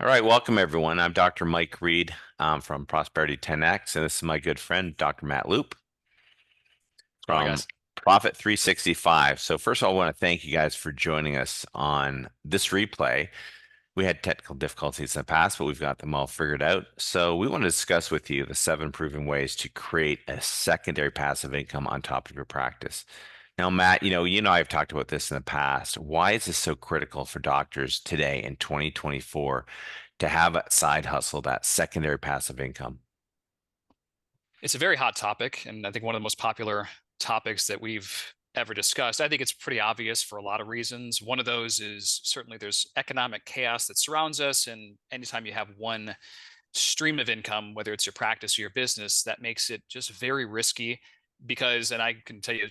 All right, welcome everyone. I'm Dr. Mike Reed from Prosperity 10X, and this is my good friend, Dr. Matt Loop Going, from guys. Profit 365. So, first of all, I want to thank you guys for joining us on this replay. We had technical difficulties in the past, but we've got them all figured out. So, we want to discuss with you the 7 proven ways to create a secondary passive income on top of your practice. Now, Matt, you know, I've talked about this in the past. Why is this so critical for doctors today in 2024 to have a side hustle, that secondary passive income? It's a very hot topic, and I think one of the most popular topics that we've ever discussed. I think it's pretty obvious for a lot of reasons. One of those is certainly there's economic chaos that surrounds us, and anytime you have one stream of income, whether it's your practice or your business, that makes it just very risky because, and I can tell you,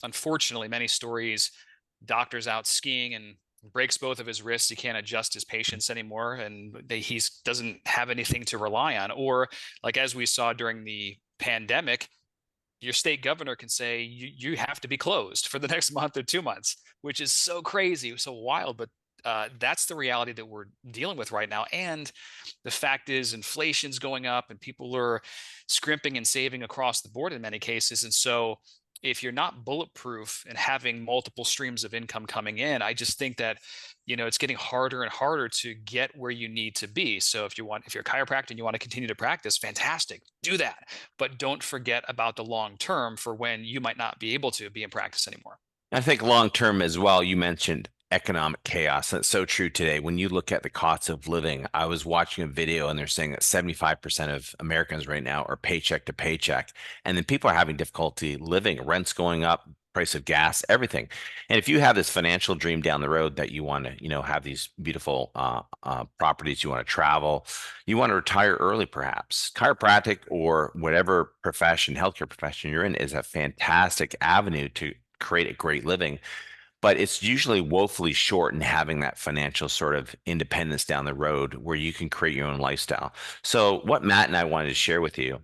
unfortunately, many stories, doctors out skiing and breaks both of his wrists. He can't adjust his patients anymore, and he doesn't have anything to rely on. Or, like as we saw during the pandemic, your state governor can say you have to be closed for the next month or 2 months, which is so crazy, so wild. But that's the reality that we're dealing with right now. And the fact is, inflation's going up, and people are scrimping and saving across the board in many cases. And so, if you're not bulletproof and having multiple streams of income coming in, I just think that it's getting harder and harder to get where you need to be. So if you're a chiropractor and you want to continue to practice, fantastic, do that, but don't forget about the long term for when you might not be able to be in practice anymore. I think long term as well, you mentioned economic chaos. That's so true today. When you look at the cost of living, I was watching a video and they're saying that 75% of Americans right now are paycheck to paycheck. And then people are having difficulty living, rent's going up, price of gas, everything. And if you have this financial dream down the road that you want to, have these beautiful properties, you want to travel, you want to retire early, perhaps chiropractic or whatever profession, healthcare profession you're in is a fantastic avenue to create a great living, but it's usually woefully short in having that financial sort of independence down the road where you can create your own lifestyle. So, what Matt and I wanted to share with you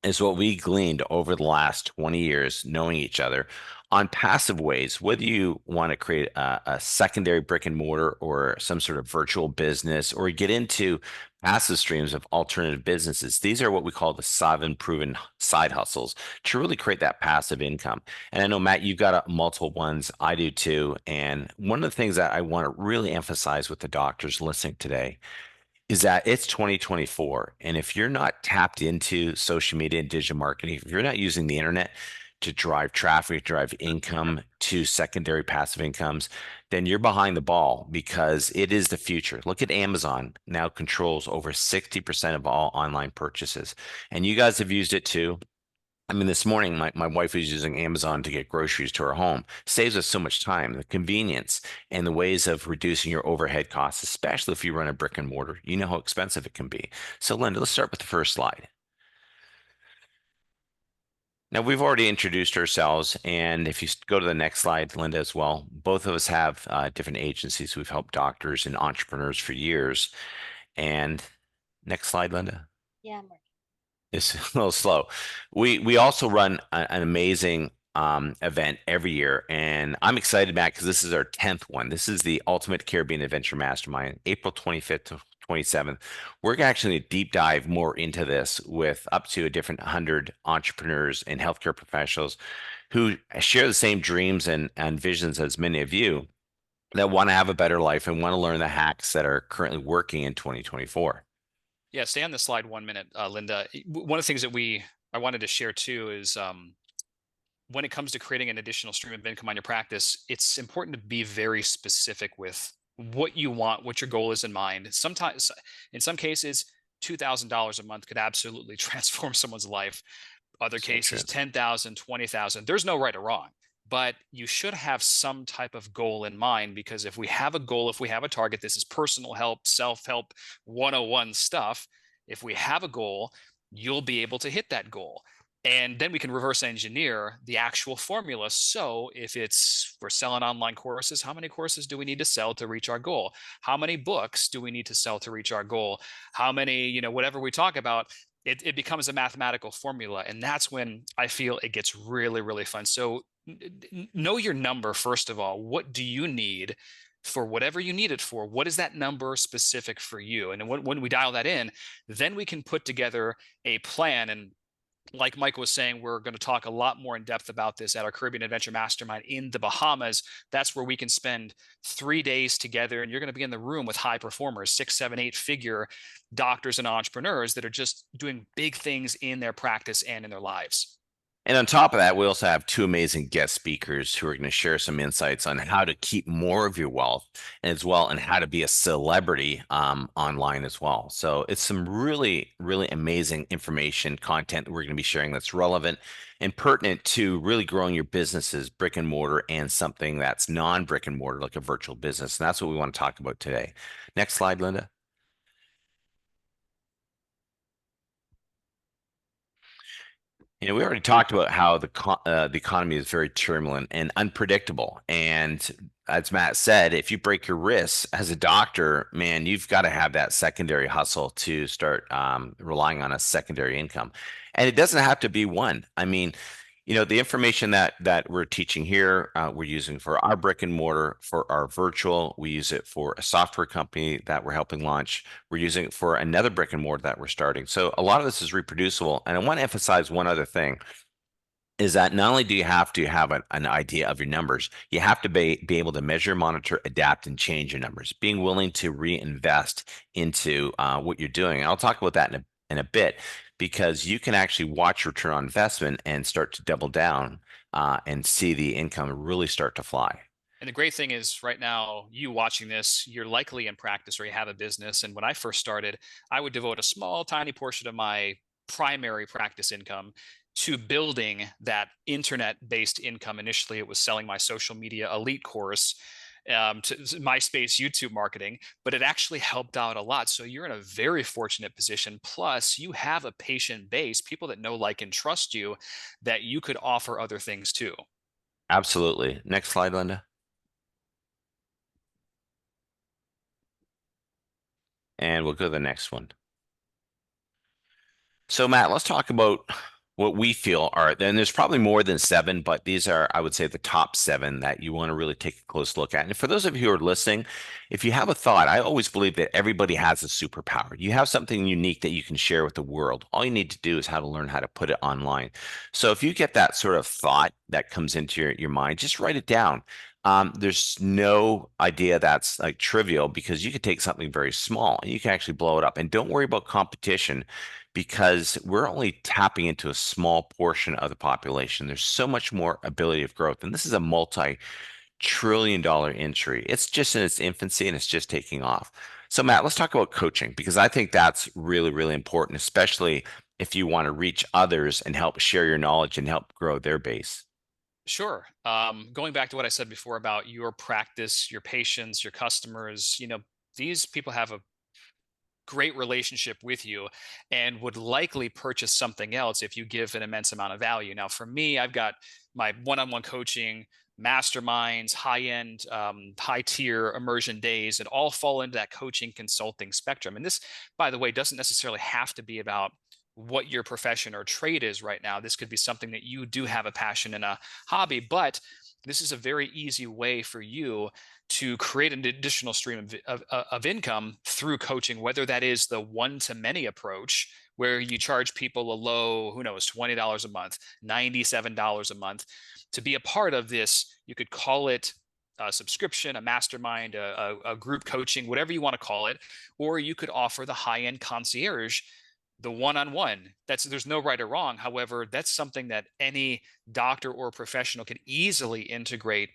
is what we gleaned over the last 20 years knowing each other on passive ways, whether you want to create a secondary brick and mortar or some sort of virtual business or get into passive streams of alternative businesses. These are what we call the 7 proven side hustles to really create that passive income. And I know, Matt, you've got multiple ones. I do too. And one of the things that I want to really emphasize with the doctors listening today is that it's 2024. And if you're not tapped into social media and digital marketing, if you're not using the internet to drive traffic, drive income to secondary passive incomes, then you're behind the ball because it is the future. Look at Amazon now controls over 60% of all online purchases. And you guys have used it too. I mean, this morning, my wife was using Amazon to get groceries to her home. Saves us so much time, the convenience, and the ways of reducing your overhead costs, especially if you run a brick and mortar. You know how expensive it can be. So, Linda, let's start with the first slide. Now, we've already introduced ourselves, and if you go to the next slide, Linda, as well, both of us have different agencies. We've helped doctors and entrepreneurs for years. And next slide, Linda. Yeah, Mark. It's a little slow. We also run an amazing event every year, and I'm excited, Matt, because this is our 10th one. This is the Ultimate Caribbean Adventure Mastermind, April 25th to 27th. We're actually deep dive more into this with up to a different 100 entrepreneurs and healthcare professionals who share the same dreams and visions as many of you that want to have a better life and want to learn the hacks that are currently working in 2024. Yeah, stay on this slide 1 minute, Linda. One of the things that I wanted to share too is when it comes to creating an additional stream of income on your practice, it's important to be very specific with what you want, what your goal is in mind. Sometimes, in some cases, $2,000 a month could absolutely transform someone's life. Other So true. cases, 10,000, 20,000. There's no right or wrong, but you should have some type of goal in mind, because if we have a goal, if we have a target, this is personal help, self-help 101 stuff. If we have a goal, you'll be able to hit that goal. And then we can reverse engineer the actual formula. So if we're selling online courses, how many courses do we need to sell to reach our goal? How many books do we need to sell to reach our goal? How many, whatever we talk about, it becomes a mathematical formula. And that's when I feel it gets really, really fun. So know your number, first of all. What do you need for whatever you need it for. What is that number specific for you? And when we dial that in, then we can put together a plan. And like Mike was saying, we're going to talk a lot more in depth about this at our Caribbean Adventure Mastermind in the Bahamas. That's where we can spend 3 days together, and you're going to be in the room with high performers, 6, 7, 8 figure doctors and entrepreneurs that are just doing big things in their practice and in their lives. And on top of that, we also have two amazing guest speakers who are going to share some insights on how to keep more of your wealth, and as well, and how to be a celebrity online as well. So it's some really, really amazing information content that we're going to be sharing that's relevant and pertinent to really growing your businesses, brick and mortar, and something that's non-brick and mortar, like a virtual business. And that's what we want to talk about today. Next slide, Linda. We already talked about how the economy is very turbulent and unpredictable. And as Matt said, if you break your wrists as a doctor, man, you've got to have that secondary hustle to start relying on a secondary income. And it doesn't have to be one. I mean, the information that we're teaching here, we're using for our brick and mortar, for our virtual. We use it for a software company that we're helping launch. We're using it for another brick and mortar that we're starting. So a lot of this is reproducible. And I want to emphasize one other thing is that not only do you have to have an idea of your numbers, you have to be able to measure, monitor, adapt, and change your numbers, being willing to reinvest into what you're doing. And I'll talk about that in a bit, because you can actually watch return on investment and start to double down and see the income really start to fly. And the great thing is, right now, you watching this, you're likely in practice or you have a business. And when I first started, I would devote a small, tiny portion of my primary practice income to building that internet-based income. Initially, it was selling my social media elite course, to MySpace, YouTube marketing, but it actually helped out a lot. So you're in a very fortunate position. Plus, you have a patient base, people that know, like, and trust you, that you could offer other things to. Absolutely. Next slide, Linda. And we'll go to the next one. So Matt, let's talk about what we feel are, then there's probably more than 7, but these are, I would say, the top 7 that you want to really take a close look at. And for those of you who are listening, if you have a thought, I always believe that everybody has a superpower. You have something unique that you can share with the world. All you need to do is how to learn how to put it online. So if you get that sort of thought that comes into your mind, just write it down. There's no idea that's like trivial, because you could take something very small and you can actually blow it up. And don't worry about competition, because we're only tapping into a small portion of the population. There's so much more ability of growth. And this is a multi-trillion-dollar industry. It's just in its infancy and it's just taking off. So Matt, let's talk about coaching, because I think that's really, really important, especially if you want to reach others and help share your knowledge and help grow their base. Sure. Going back to what I said before about your practice, your patients, your customers, these people have a great relationship with you and would likely purchase something else if you give an immense amount of value. Now, for me, I've got my one-on-one coaching, masterminds, high-end, high-tier immersion days that all fall into that coaching consulting spectrum. And this, by the way, doesn't necessarily have to be about what your profession or trade is right now. This could be something that you do have a passion and a hobby, but this is a very easy way for you to create an additional stream of income through coaching, whether that is the one-to-many approach, where you charge people a low, who knows, $20 a month, $97 a month to be a part of this. You could call it a subscription, a mastermind, a group coaching, whatever you want to call it, or you could offer the high-end concierge, the one-on-one. There's no right or wrong. However, that's something that any doctor or professional can easily integrate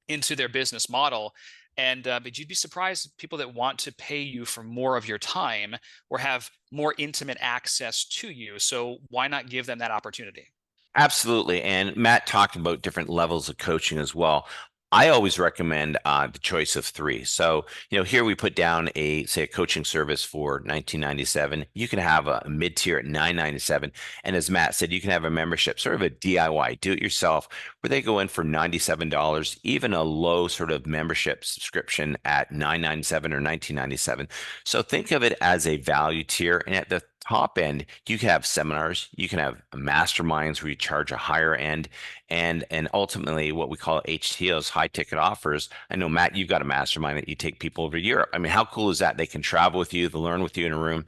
into their business model. And but you'd be surprised, people that want to pay you for more of your time or have more intimate access to you. So why not give them that opportunity? Absolutely. And Matt talked about different levels of coaching as well. I always recommend the choice of 3. So, here we put down say a coaching service for $19.97. You can have a mid-tier at $9.97. And as Matt said, you can have a membership, sort of a DIY, do it yourself, where they go in for $97, even a low sort of membership subscription at $9.97 or $19.97. So think of it as a value tier. And at the top end, you can have seminars, you can have masterminds where you charge a higher end, and ultimately what we call HTOs, high ticket offers. I know, Matt, you've got a mastermind that you take people over to Europe. I mean, how cool is that? They can travel with you, they learn with you in a room.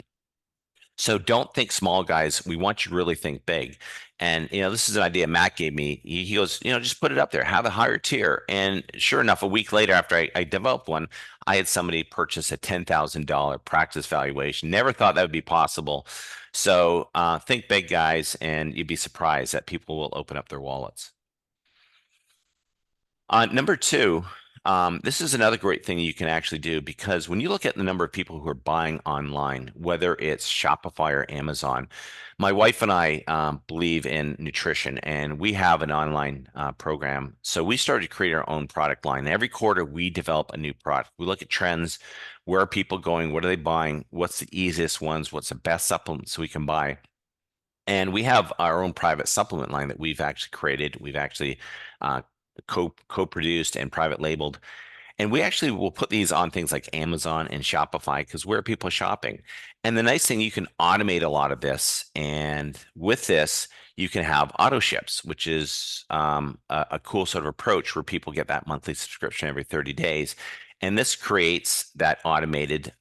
So don't think small, guys. We want you to really think big. And this is an idea Matt gave me. He goes, just put it up there, have a higher tier. And sure enough, a week later, after I developed one, I had somebody purchase a $10,000 practice valuation. Never thought that would be possible. So think big, guys, and you'd be surprised that people will open up their wallets. Number two, this is another great thing you can actually do, because when you look at the number of people who are buying online, whether it's Shopify or Amazon, my wife and I believe in nutrition, and we have an online program. So we started to create our own product line. Every quarter, we develop a new product. We look at trends. Where are people going? What are they buying? What's the easiest ones? What's the best supplements we can buy? And we have our own private supplement line that we've actually created. We've actually uh, co-produced and private labeled. And we actually will put these on things like Amazon and Shopify, because where are people shopping? And the nice thing, you can automate a lot of this. And with this, you can have auto ships, which is a cool sort of approach where people get that monthly subscription every 30 days. And this creates that automated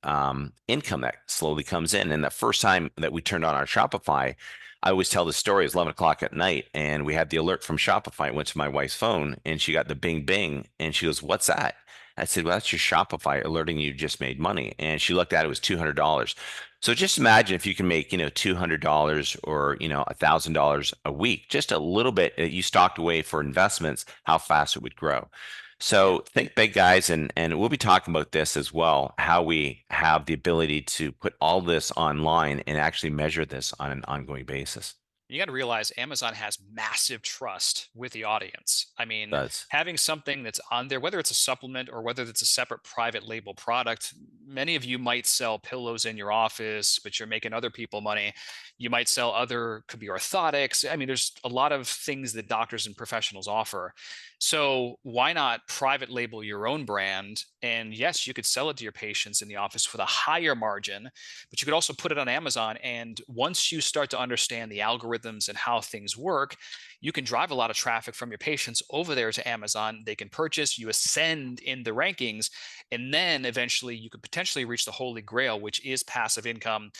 income that slowly comes in. And the first time that we turned on our Shopify, I always tell the story. It's 11 o'clock at night, and we had the alert from Shopify. It went to my wife's phone, and she got the bing bing, and she goes, "What's that?" I said, "Well, that's your Shopify alerting you just made money." And she looked at it, it was $200. So just imagine if you can make, $200 or, $1,000 a week, just a little bit that you stocked away for investments, how fast it would grow. Yeah. So think big, guys, and we'll be talking about this as well, how we have the ability to put all this online and actually measure this on an ongoing basis. You got to realize Amazon has massive trust with the audience. I mean, Does. having something that's on there, whether it's a supplement or whether it's a separate private label product, many of you might sell pillows in your office, but you're making other people money. You might sell other, could be orthotics. I mean, there's a lot of things that doctors and professionals offer. So why not private label your own brand? And yes, you could sell it to your patients in the office with a higher margin, but you could also put it on Amazon. And once you start to understand the algorithms and how things work, you can drive a lot of traffic from your patients over there to Amazon. They can purchase, you ascend in the rankings, and then eventually you could potentially reach the holy grail, which is passive income.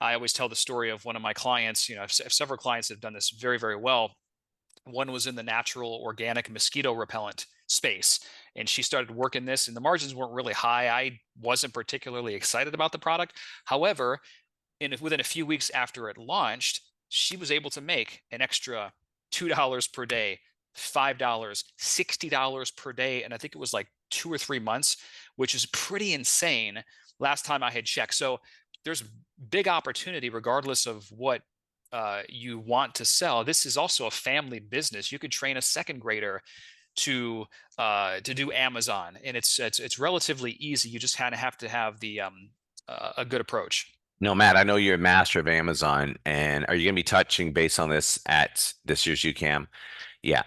I always tell the story of one of my clients. I have several clients that have done this very, very well. One was in the natural organic mosquito repellent space, and she started working this, and the margins weren't really high. I wasn't particularly excited about the product. However, within a few weeks after it launched, she was able to make an extra $2 per day, $5, $60 per day. And I think it was like 2 or 3 months, which is pretty insane last time I had checked. So there's big opportunity regardless of what you want to sell. This is also a family business. You could train a second grader to do Amazon, and it's relatively easy. You just kind of have to have the a good approach. No, Matt, I know you're a master of Amazon, and are you going to be touching base on this at this year's UCAM? Yeah.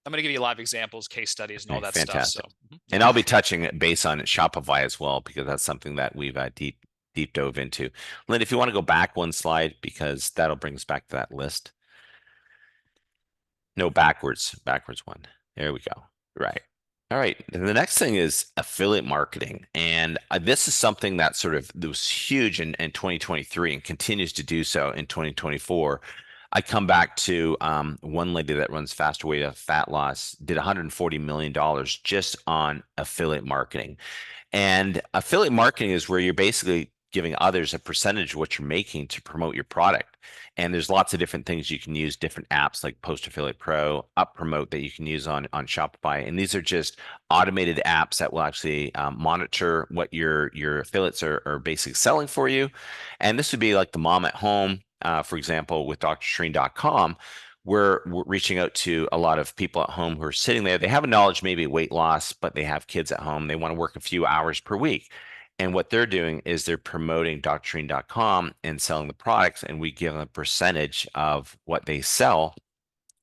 I'm going to give you live examples, case studies, and all Okay, that stuff. So, fantastic. And yeah. I'll be touching base on Shopify as well, because that's something that we've deep dove into. Lynn, if you want to go back one slide, because that'll bring us back to that list. No, backwards one. There we go. Right. All right. The next thing is affiliate marketing. And this is something that that was huge in 2023 and continues to do so in 2024. I come back to one lady that runs Faster Way to Fat Loss, did $140 million just on affiliate marketing. And affiliate marketing is where you're basically giving others a percentage of what you're making to promote your product. And there's lots of different things you can use, different apps like Post Affiliate Pro, Up Promote that you can use on Shopify. And these are just automated apps that will actually monitor what your affiliates are basically selling for you. And this would be like the mom at home, for example, with drtreen.com. We're reaching out to a lot of people at home who are sitting there. They have a knowledge, maybe weight loss, but they have kids at home. They want to work a few hours per week. And what they're doing is they're promoting drtreen.com and selling the products, and we give them a percentage of what they sell.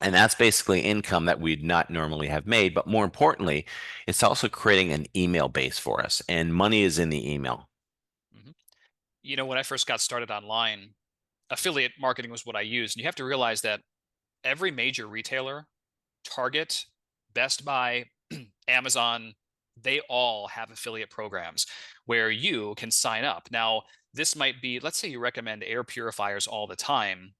And that's basically income that we'd not normally have made. But more importantly, it's also creating an email base for us, and money is in the email. Mhm. When I first got started online, affiliate marketing was what I used. And you have to realize that every major retailer, Target, Best Buy, Amazon, they all have affiliate programs where you can sign up. Now, this might be, let's say you recommend air purifiers all the time,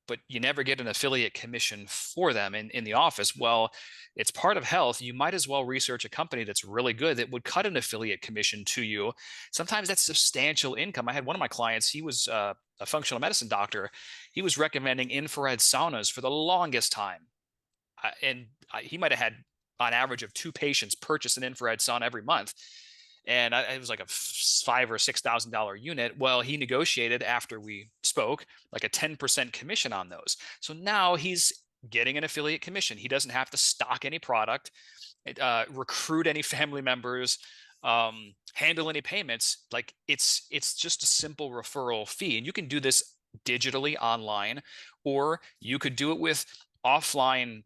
but you never get an affiliate commission for them in the office. Well, it's part of health. You might as well research a company that's really good that would cut an affiliate commission to you. Sometimes that's substantial income. I had one of my clients, he was a functional medicine doctor. He was recommending infrared saunas for the longest time. He might have had on average of 2 patients purchase an infrared sauna every month, and it was like a $5,000 or $6,000 unit. Well, he negotiated after we spoke like a 10% commission on those. So now he's getting an affiliate commission. He doesn't have to stock any product, recruit any family members, handle any payments. Like it's just a simple referral fee, and you can do this digitally online, or you could do it with offline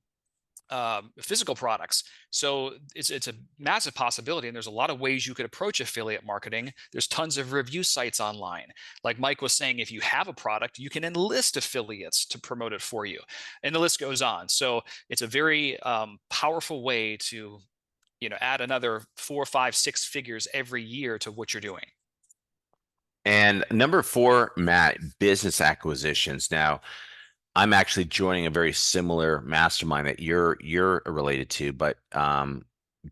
physical products. So it's a massive possibility, and there's a lot of ways you could approach affiliate marketing. There's tons of review sites online. Like Mike was saying, if you have a product, you can enlist affiliates to promote it for you, and the list goes on. So it's a very powerful way to add another 4, 5, 6 figures every year to what you're doing. And number four, Matt, business acquisitions. Now, I'm actually joining a very similar mastermind that you're related to, but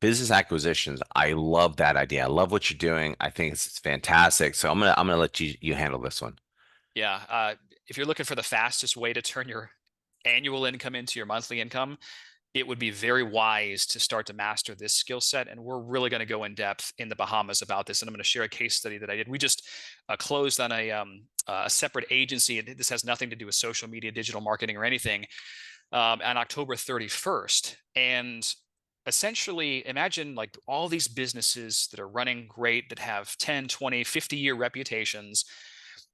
business acquisitions, I love that idea. I love what you're doing. I think it's fantastic. So I'm gonna let you handle this one. Yeah. If you're looking for the fastest way to turn your annual income into your monthly income, it would be very wise to start to master this skill set. And we're really going to go in depth in the Bahamas about this. And I'm going to share a case study that I did. We just closed on a separate agency. This has nothing to do with social media, digital marketing, or anything, on October 31st. And essentially, imagine like all these businesses that are running great, that have 10, 20, 50-year reputations.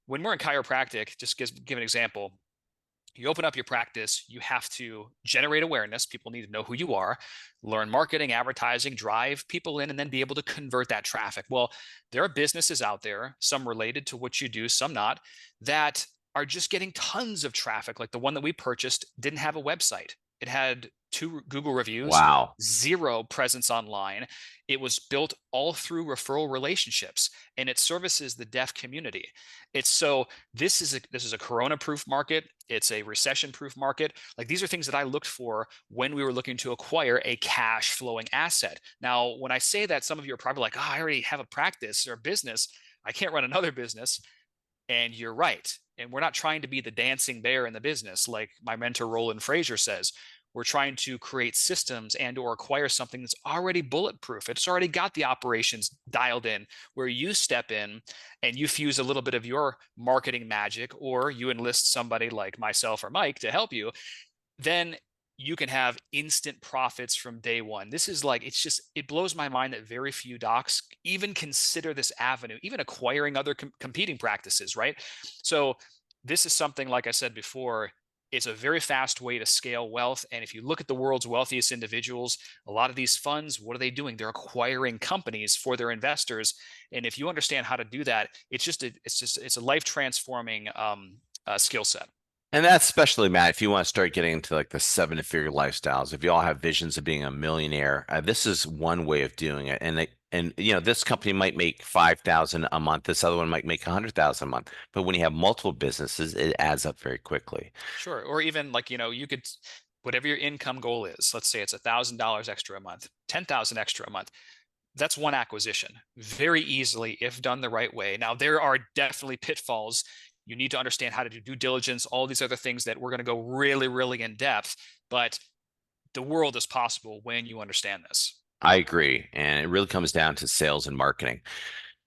When we're in chiropractic, just give an example. You open up your practice, you have to generate awareness. People need to know who you are, learn marketing, advertising, drive people in, and then be able to convert that traffic. Well, there are businesses out there, some related to what you do, some not, that are just getting tons of traffic. Like the one that we purchased didn't have a website. It had 2 Google reviews, Wow. 0 presence online. It was built all through referral relationships, and it services the deaf community. This is a corona-proof market. It's a recession-proof market. Like these are things that I looked for when we were looking to acquire a cash flowing asset. Now, when I say that, some of you are probably like, "Oh, I already have a practice or a business. I can't run another business." And you're right. And we're not trying to be the dancing bear in the business, like my mentor Roland Frazier says. We're trying to create systems and or acquire something that's already bulletproof. It's already got the operations dialed in, where you step in and you fuse a little bit of your marketing magic, or you enlist somebody like myself or Mike to help you. Then you can have instant profits from day one. This is like, it blows my mind that very few docs even consider this avenue, even acquiring other competing practices, right? So this is something, like I said before, it's a very fast way to scale wealth. And if you look at the world's wealthiest individuals, a lot of these funds, what are they doing? They're acquiring companies for their investors. And if you understand how to do that, it's a life transforming skill set. And that's especially, Matt, if you want to start getting into like the 7-figure lifestyles, if you all have visions of being a millionaire, this is one way of doing it. And this company might make 5,000 a month. This other one might make 100,000 a month. But when you have multiple businesses, it adds up very quickly. Sure. Or even like, you could, whatever your income goal is, let's say it's $1,000 extra a month, 10,000 extra a month. That's one acquisition very easily if done the right way. Now, there are definitely pitfalls. You need to understand how to do due diligence, all these other things that we're going to go really, really in depth. But the world is possible when you understand this. I agree. And it really comes down to sales and marketing.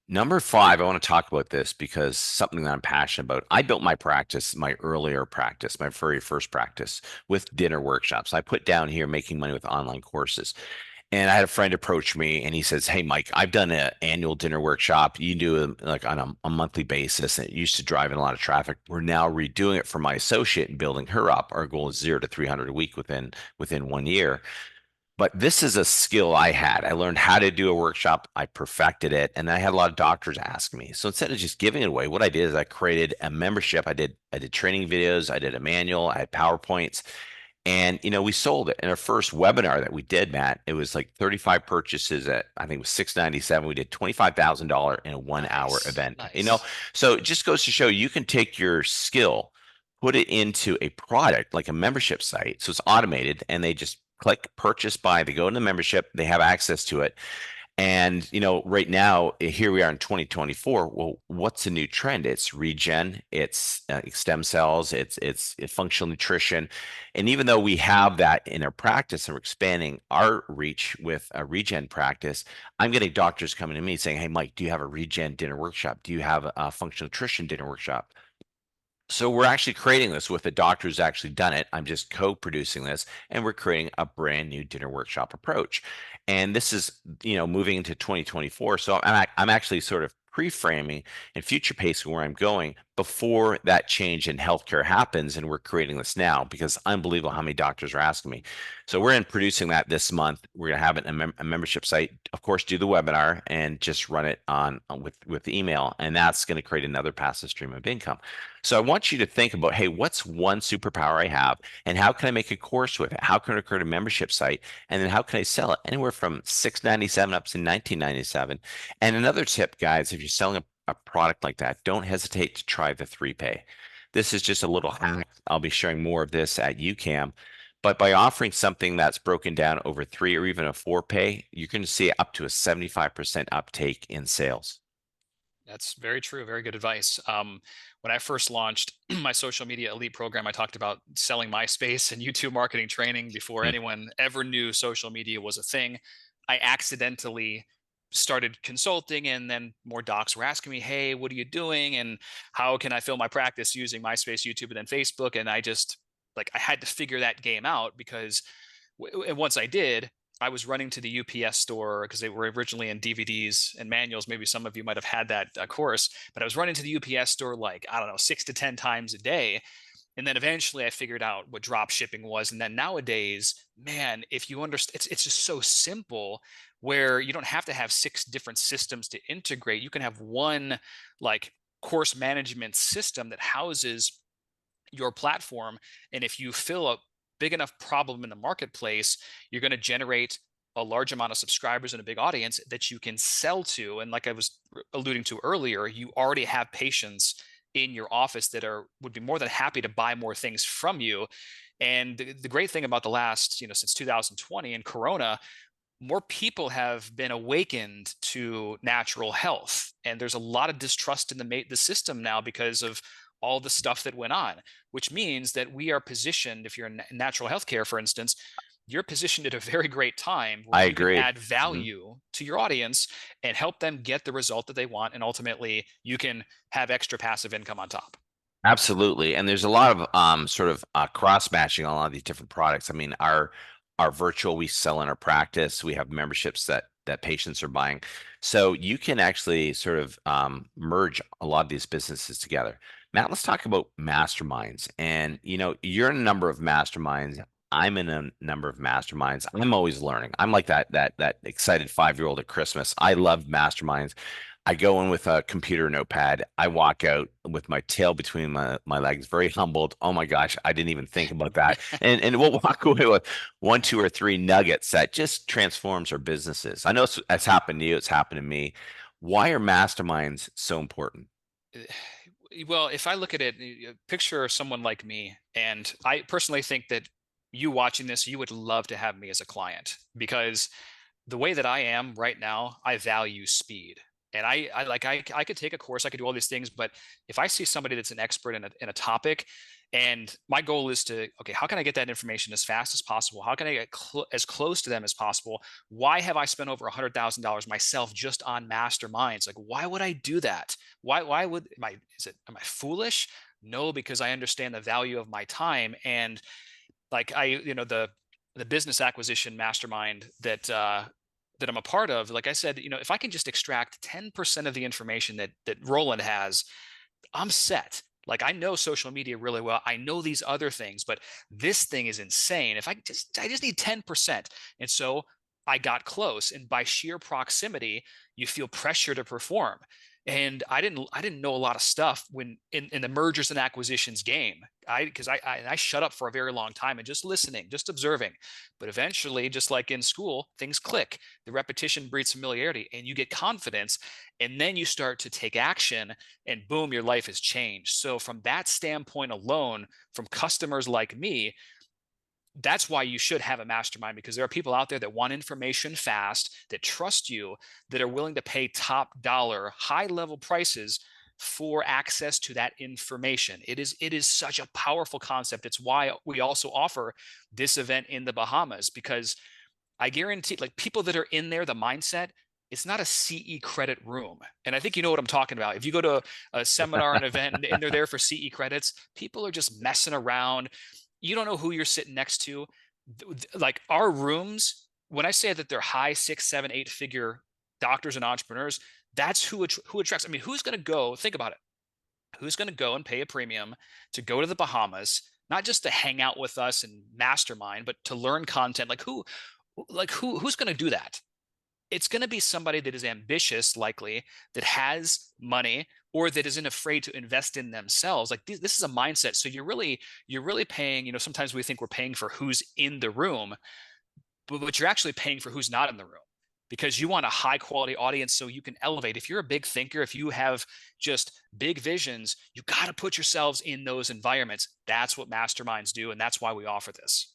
Number five, I want to talk about this because something that I'm passionate about. I built my practice, my earlier practice, my very first practice with dinner workshops. I put down here making money with online courses. And I had a friend approach me and he says, "Hey, Mike, I've done an annual dinner workshop. You do it like on a monthly basis. And it used to drive in a lot of traffic. We're now redoing it for my associate and building her up. Our goal is 0 to 300 a week within 1 year." But this is a skill I had. I learned how to do a workshop, I perfected it, and I had a lot of doctors ask me. So instead of just giving it away, what I did is I created a membership. I did training videos, I did a manual, I had PowerPoints, and we sold it. In our first webinar that we did, Matt, it was like 35 purchases at I think it was 697. We did $25,000 in a 1 hour Nice, event. nice. So it just goes to show you can take your skill, put it into a product like a membership site. So it's automated and they just click purchase buy, they go into the membership, they have access to it. And right now, here we are in 2024. Well, what's the new trend? It's regen, it's stem cells, it's functional nutrition. And even though we have that in our practice and we're expanding our reach with a regen practice, I'm getting doctors coming to me saying, "Hey, Mike, do you have a regen dinner workshop? Do you have a functional nutrition dinner workshop?" So we're actually creating this with a doctor who's actually done it. I'm just co-producing this, and we're creating a brand new dinner workshop approach. And this is, moving into 2024. So I'm actually sort of pre-framing and future pacing where I'm going before that change in healthcare happens. And we're creating this now because unbelievable how many doctors are asking me. So we're in producing that this month. We're gonna have it in a membership site, of course, do the webinar and just run it on with the email, and that's going to create another passive stream of income. So I want you to think about, hey, what's one superpower I have, and how can I make a course with it? How can I create a membership site, and then how can I sell it? Anywhere from 697 up to 1997. And another tip, guys, if you're selling a product like that, don't hesitate to try the 3Pay. This is just a little hack. I'll be sharing more of this at UCAM. But by offering something that's broken down over 3 or even a 4Pay, you're going to see up to a 75% uptake in sales. That's very true. Very good advice. When I first launched my social media elite program, I talked about selling MySpace and YouTube marketing training before Mm. anyone ever knew social media was a thing. I accidentally started consulting, and then more docs were asking me, "Hey, what are you doing? And how can I fill my practice using MySpace, YouTube, and then Facebook?" And I just like I had to figure that game out because and once I did, I was running to the UPS store because they were originally in DVDs and manuals. Maybe some of you might have had that course, but I was running to the UPS store like, I don't know, 6 to 10 times a day. And then eventually I figured out what drop shipping was. And then nowadays, man, if you understand, it's just so simple where you don't have to have 6 different systems to integrate. You can have one like course management system that houses your platform. And if you fill a big enough problem in the marketplace, you're going to generate a large amount of subscribers and a big audience that you can sell to. And like I was alluding to earlier, you already have patients in your office that are would be more than happy to buy more things from you. And the great thing about the last, since 2020 and Corona, more people have been awakened to natural health, and there's a lot of distrust in the system now because of all the stuff that went on, which means that we are positioned, if you're in natural healthcare for instance, you're positioned at a very great time where I you can agree. add value to your audience and help them get the result that they want, and ultimately you can have extra passive income on top. Absolutely. And there's a lot of sort of cross matching on a lot of these different products. I mean, our virtual we sell in our practice. We have memberships that patients are buying. So you can actually sort of merge a lot of these businesses together. Matt, let's talk about masterminds. And you're in a number of masterminds. I'm in a number of masterminds. I'm always learning. I'm like that excited 5-year-old at Christmas. I love masterminds. I go in with a computer notepad. I walk out with my tail between my legs, very humbled. Oh my gosh, I didn't even think about that. And we'll walk away with 1, 2, or 3 nuggets that just transforms our businesses. I know it's happened to you, it's happened to me. Why are masterminds so important? Well, if I look at it, picture someone like me, and I personally think that you watching this, you would love to have me as a client because the way that I am right now, I value speed. And I could take a course, I could do all these things, but if I see somebody that's an expert in a topic, and my goal is to, okay, how can I get that information as fast as possible? How can I get as close to them as possible? Why have I spent over $100,000 myself just on masterminds? Like, why would I do that? Why would am I foolish? No, because I understand the value of my time. And like the business acquisition mastermind that I'm a part of, like I said, if I can just extract 10% of the information that Roland has, I'm set. Like I know social media really well. I know these other things, but this thing is insane. If I just need 10%. And so I got close. And by sheer proximity, you feel pressure to perform. And I didn't know a lot of stuff when in the mergers and acquisitions game. I shut up for a very long time and just listening, just observing. But eventually, just like in school, things click. The repetition breeds familiarity and you get confidence. And then you start to take action and boom, your life has changed. So, from that standpoint alone, from customers like me, that's why you should have a mastermind because there are people out there that want information fast, that trust you, that are willing to pay top dollar, high level prices for access to that information. It is such a powerful concept. It's why we also offer this event in the Bahamas because I guarantee like people that are in there, the mindset, it's not a CE credit room. And I think you know what I'm talking about. If you go to a seminar, an event, and they're there for CE credits, people are just messing around. You don't know who you're sitting next to. Like our rooms, when I say that they're high 6, 7, 8 figure doctors and entrepreneurs, that's who attracts. I mean, who's going to go? Think about it. Who's going to go and pay a premium to go to the Bahamas, not just to hang out with us and mastermind, but to learn content? Who's going to do that? It's going to be somebody that is ambitious, likely, that has money or that isn't afraid to invest in themselves. Like this is a mindset. So you're really paying, sometimes we think we're paying for who's in the room, but you're actually paying for who's not in the room because you want a high quality audience so you can elevate. If you're a big thinker, if you have just big visions, you got to put yourselves in those environments. That's what masterminds do. And that's why we offer this.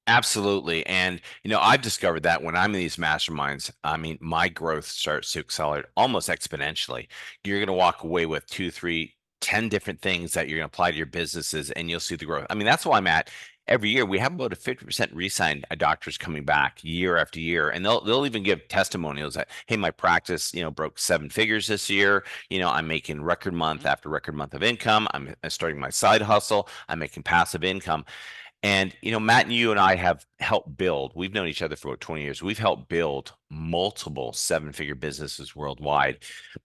Absolutely. And, I've discovered that when I'm in these masterminds, I mean, my growth starts to accelerate almost exponentially. You're going to walk away with two, three, 10 different things that you're going to apply to your businesses and you'll see the growth. I mean, that's why I'm at every year. We have about a 50% re-sign doctors coming back year after year. And they'll even give testimonials that, hey, my practice, broke 7 figures this year. I'm making record month Mhm. after record month of income. I'm starting my side hustle. I'm making passive income. And, Matt and you and I have helped build, we've known each other for about 20 years. We've helped build multiple 7 figure businesses worldwide.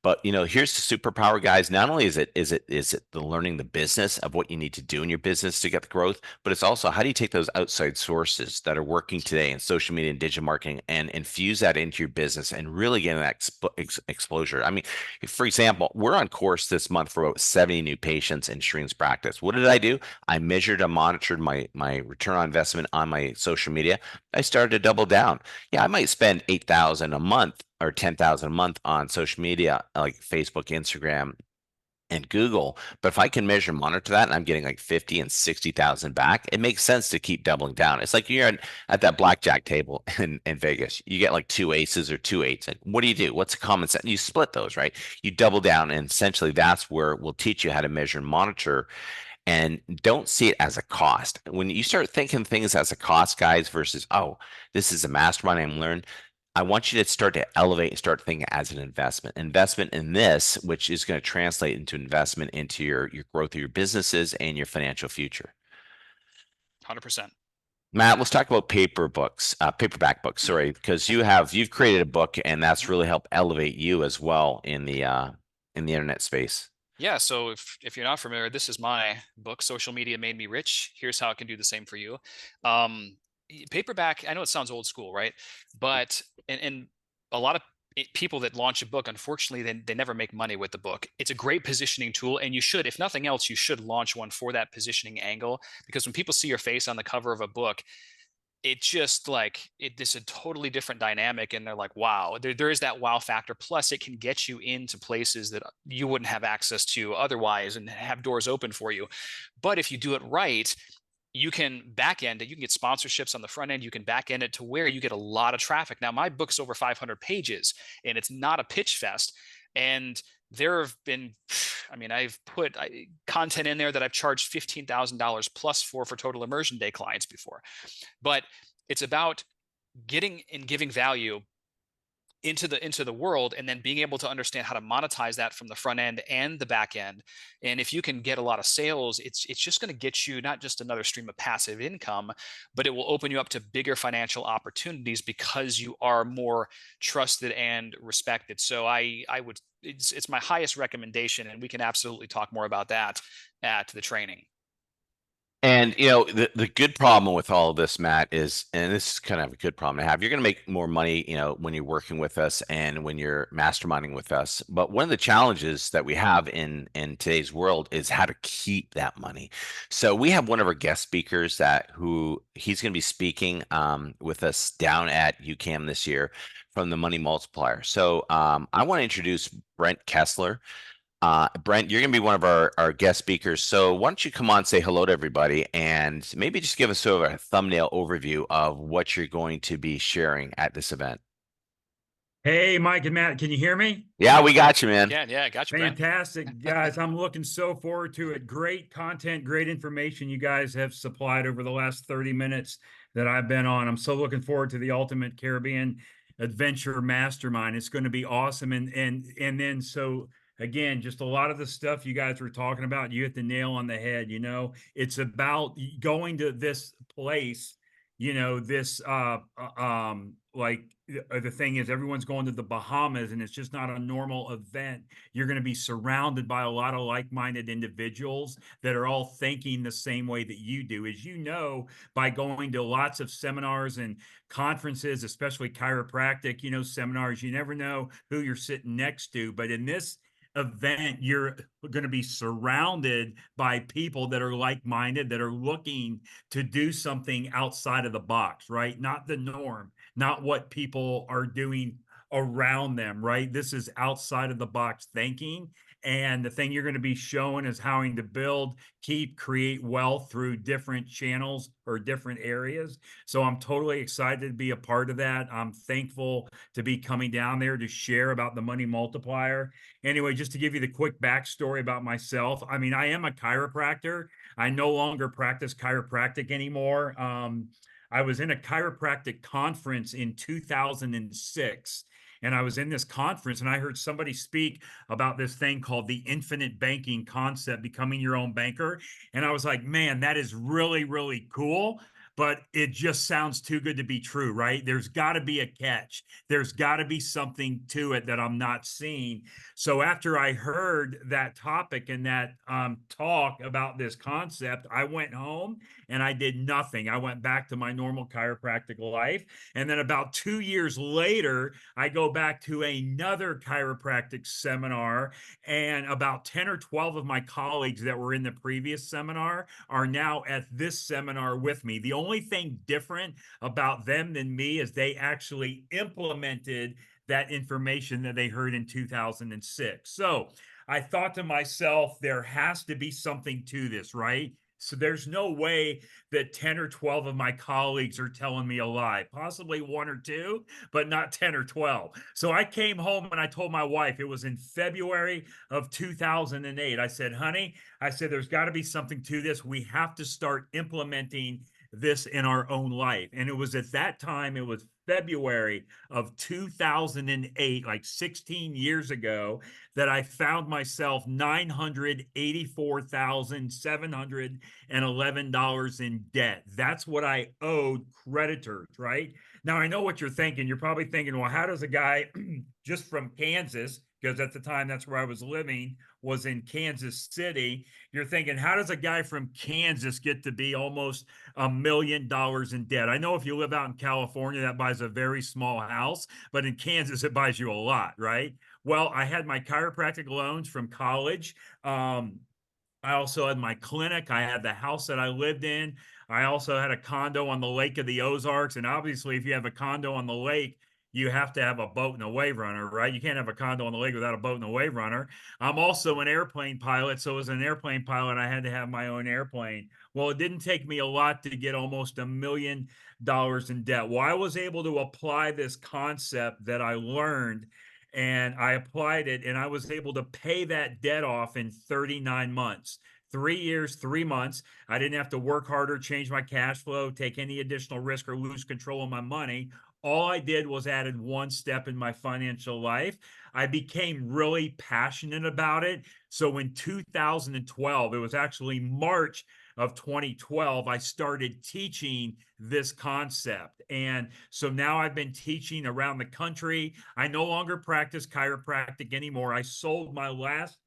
But, here's the superpower, guys. Not only is it the learning the business of what you need to do in your business to get the growth, but it's also how do you take those outside sources that are working today in social media and digital marketing and infuse that into your business and really get that exposure. I mean, for example, we're on course this month for about 70 new patients in Shreen's practice. What did I do? I measured and monitored my return on investment on my social media. I started to double down. Yeah, I might spend 8,000 a month or 10,000 a month on social media like Facebook, Instagram, and Google. But if I can measure and monitor that and I'm getting like 50 and 60,000 back, it makes sense to keep doubling down. It's like you're at that blackjack table in Vegas. You get like two aces or two eights. Like, what do? What's the common sense? You split those, right? You double down. And essentially that's where we'll teach you how to measure and monitor and don't see it as a cost. When you start thinking things as a cost, guys, versus, oh, this is a mastermind I'm learning, I want you to start to elevate and start thinking as an investment. Investment in this, which is going to translate into investment into your growth of your businesses and your financial future. 100%. Matt, let's talk about paperback books, sorry, because you've created a book and that's really helped elevate you as well in the internet space. Yeah, so if you're not familiar, this is my book, Social Media Made Me Rich. Here's how it can do the same for you. Paperback, I know it sounds old school, right? But and a lot of people that launch a book, unfortunately, they never make money with the book. It's a great positioning tool, and you should, if nothing else, you should launch one for that positioning angle because when people see your face on the cover of a book, it just like it's a totally different dynamic and they're like wow there is that wow factor plus it can get you into places that you wouldn't have access to otherwise and have doors open for you but if you do it right you can back end it you can get sponsorships on the front end you can back end it to where you get a lot of traffic now my book's over 500 pages and it's not a pitch fest and there have been I mean I've put content in there that I've charged $15,000 plus for total immersion day clients before but it's about getting and giving value into the world and then being able to understand how to monetize that from the front end and the back end and if you can get a lot of sales it's just going to get you not just another stream of passive income but it will open you up to bigger financial opportunities because you are more trusted and respected so I would it's my highest recommendation, and we can absolutely talk more about that at the training. And the good problem with all of this, Matt, is, and this is kind of a good problem to have, you're going to make more money, when you're working with us and when you're masterminding with us. But one of the challenges that we have in today's world is how to keep that money. So we have one of our guest speakers who he's going to be speaking with us down at UCAM this year from the Money Multiplier. So I want to introduce Brent Kessler. Brent, you're going to be one of our guest speakers. So why don't you come on, say hello to everybody, and maybe just give us sort of a thumbnail overview of what you're going to be sharing at this event. Hey, Mike and Matt, can you hear me? Yeah, we got you, man. Yeah, got you, Brent. Fantastic, guys. I'm looking so forward to it. Great content, great information you guys have supplied over the last 30 minutes that I've been on. I'm so looking forward to the Ultimate Caribbean Adventure Mastermind. It's going to be awesome. And then so again, just a lot of the stuff you guys were talking about, you hit the nail on the head. It's about going to this place, this like the thing is everyone's going to the Bahamas, and it's just not a normal event. You're going to be surrounded by a lot of like-minded individuals that are all thinking the same way that you do. As you know, by going to lots of seminars and conferences, especially chiropractic, seminars, you never know who you're sitting next to. But in this event, you're going to be surrounded by people that are like-minded, that are looking to do something outside of the box, right? Not the norm, not what people are doing around them, right? This is outside of the box thinking. And the thing you're going to be showing is how to build, create wealth through different channels or different areas. So I'm totally excited to be a part of that. I'm thankful to be coming down there to share about the Money Multiplier. Anyway, just to give you the quick backstory about myself, I mean, I am a chiropractor. I no longer practice chiropractic anymore. I was in a chiropractic conference in 2006. And I was in this conference and I heard somebody speak about this thing called the infinite banking concept, becoming your own banker. And I was like, man, that is really, really cool. But it just sounds too good to be true, right? There's got to be a catch. There's got to be something to it that I'm not seeing. So after I heard that topic and that talk about this concept, I went home and I did nothing. I went back to my normal chiropractic life. And then about 2 years later, I go back to another chiropractic seminar. And about 10 or 12 of my colleagues that were in the previous seminar are now at this seminar with me. The only thing different about them than me is they actually implemented that information that they heard in 2006. So I thought to myself, there has to be something to this, right? So there's no way that 10 or 12 of my colleagues are telling me a lie, possibly one or two, but not 10 or 12. So I came home and I told my wife, it was in February of 2008. I said, honey, there's got to be something to this. We have to start implementing this in our own life. And it was at that time, it was February of 2008, like 16 years ago, that I found myself $984,711 in debt. That's what I owed creditors, right? Now, I know what you're thinking. You're probably thinking, well, how does a guy just from Kansas, because at the time that's where I was living, was in Kansas City. You're thinking, how does a guy from Kansas get to be almost $1 million in debt? I know if you live out in California, that buys a very small house, but in Kansas, it buys you a lot, right? Well, I had my chiropractic loans from college. I also had my clinic. I had the house that I lived in. I also had a condo on the Lake of the Ozarks. And obviously, if you have a condo on the lake, you have to have a boat and a wave runner, right? You can't have a condo on the lake without a boat and a wave runner. I'm also an airplane pilot. So as an airplane pilot, I had to have my own airplane. Well, it didn't take me a lot to get almost $1 million in debt. Well, I was able to apply this concept that I learned, and I applied it, and I was able to pay that debt off in 39 months. 3 years, 3 months. I didn't have to work harder, change my cash flow, take any additional risk, or lose control of my money. all I did was added one step in my financial life. I became really passionate about it. So in 2012, it was actually March of 2012, I started teaching this concept. And so now I've been teaching around the country. I no longer practice chiropractic anymore. I sold my last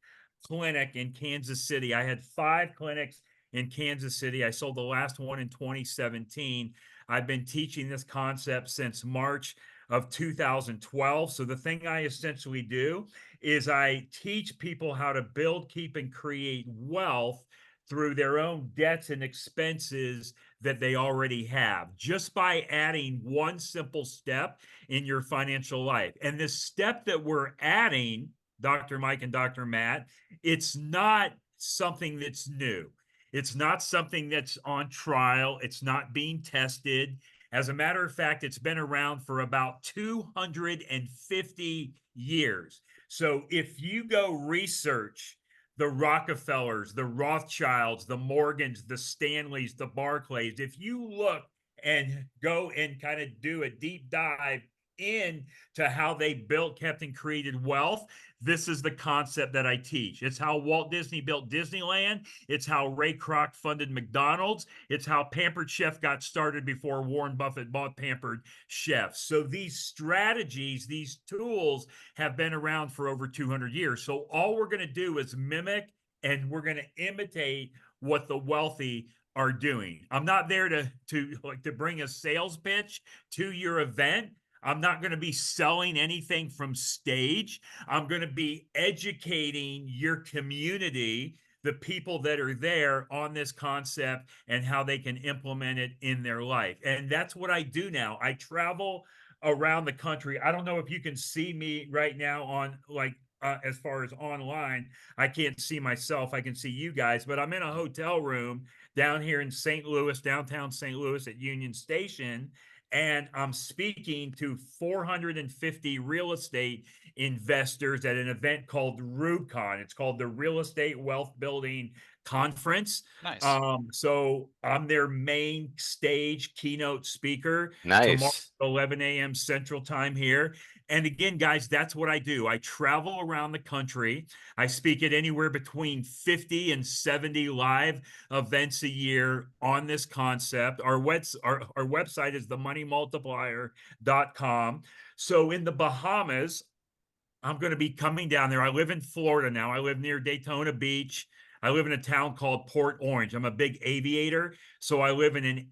clinic in Kansas City. I had 5 clinics in Kansas City. I sold the last one in 2017. I've been teaching this concept since March of 2012. So the thing I essentially do is I teach people how to build, keep, and create wealth through their own debts and expenses that they already have, just by adding one simple step in your financial life. And this step that we're adding, Dr. Mike and Dr. Matt, it's not something that's new. It's not something that's on trial. It's not being tested. As a matter of fact, it's been around for about 250 years. So if you go research the Rockefellers, the Rothschilds, the Morgans, the Stanleys, the Barclays, if you look and go and kind of do a deep dive into how they built, kept, and created wealth, this is the concept that I teach. It's how Walt Disney built Disneyland. It's how Ray Kroc funded McDonald's. It's how Pampered Chef got started before Warren Buffett bought Pampered Chef. So these strategies, these tools have been around for over 200 years. So all we're going to do is mimic, and we're going to imitate what the wealthy are doing. I'm not there to bring a sales pitch to your event. I'm not going to be selling anything from stage. I'm going to be educating your community, the people that are there, on this concept and how they can implement it in their life. And that's what I do now. I travel around the country. I don't know if you can see me right now on as far as online. I can't see myself. I can see you guys, but I'm in a hotel room down here in St. Louis, downtown St. Louis at Union Station. And I'm speaking to 450 real estate investors at an event called RubeCon. It's called the Real Estate Wealth Building Conference. Nice. So I'm their main stage keynote speaker tomorrow Nice. at 11 a.m. Central Time here. And again, guys, that's what I do. I travel around the country. I speak at anywhere between 50 and 70 live events a year on this concept. Our website is themoneymultiplier.com. So in the Bahamas, I'm going to be coming down there. I live in Florida now. I live near Daytona Beach. I live in a town called Port Orange. I'm a big aviator, so I live in an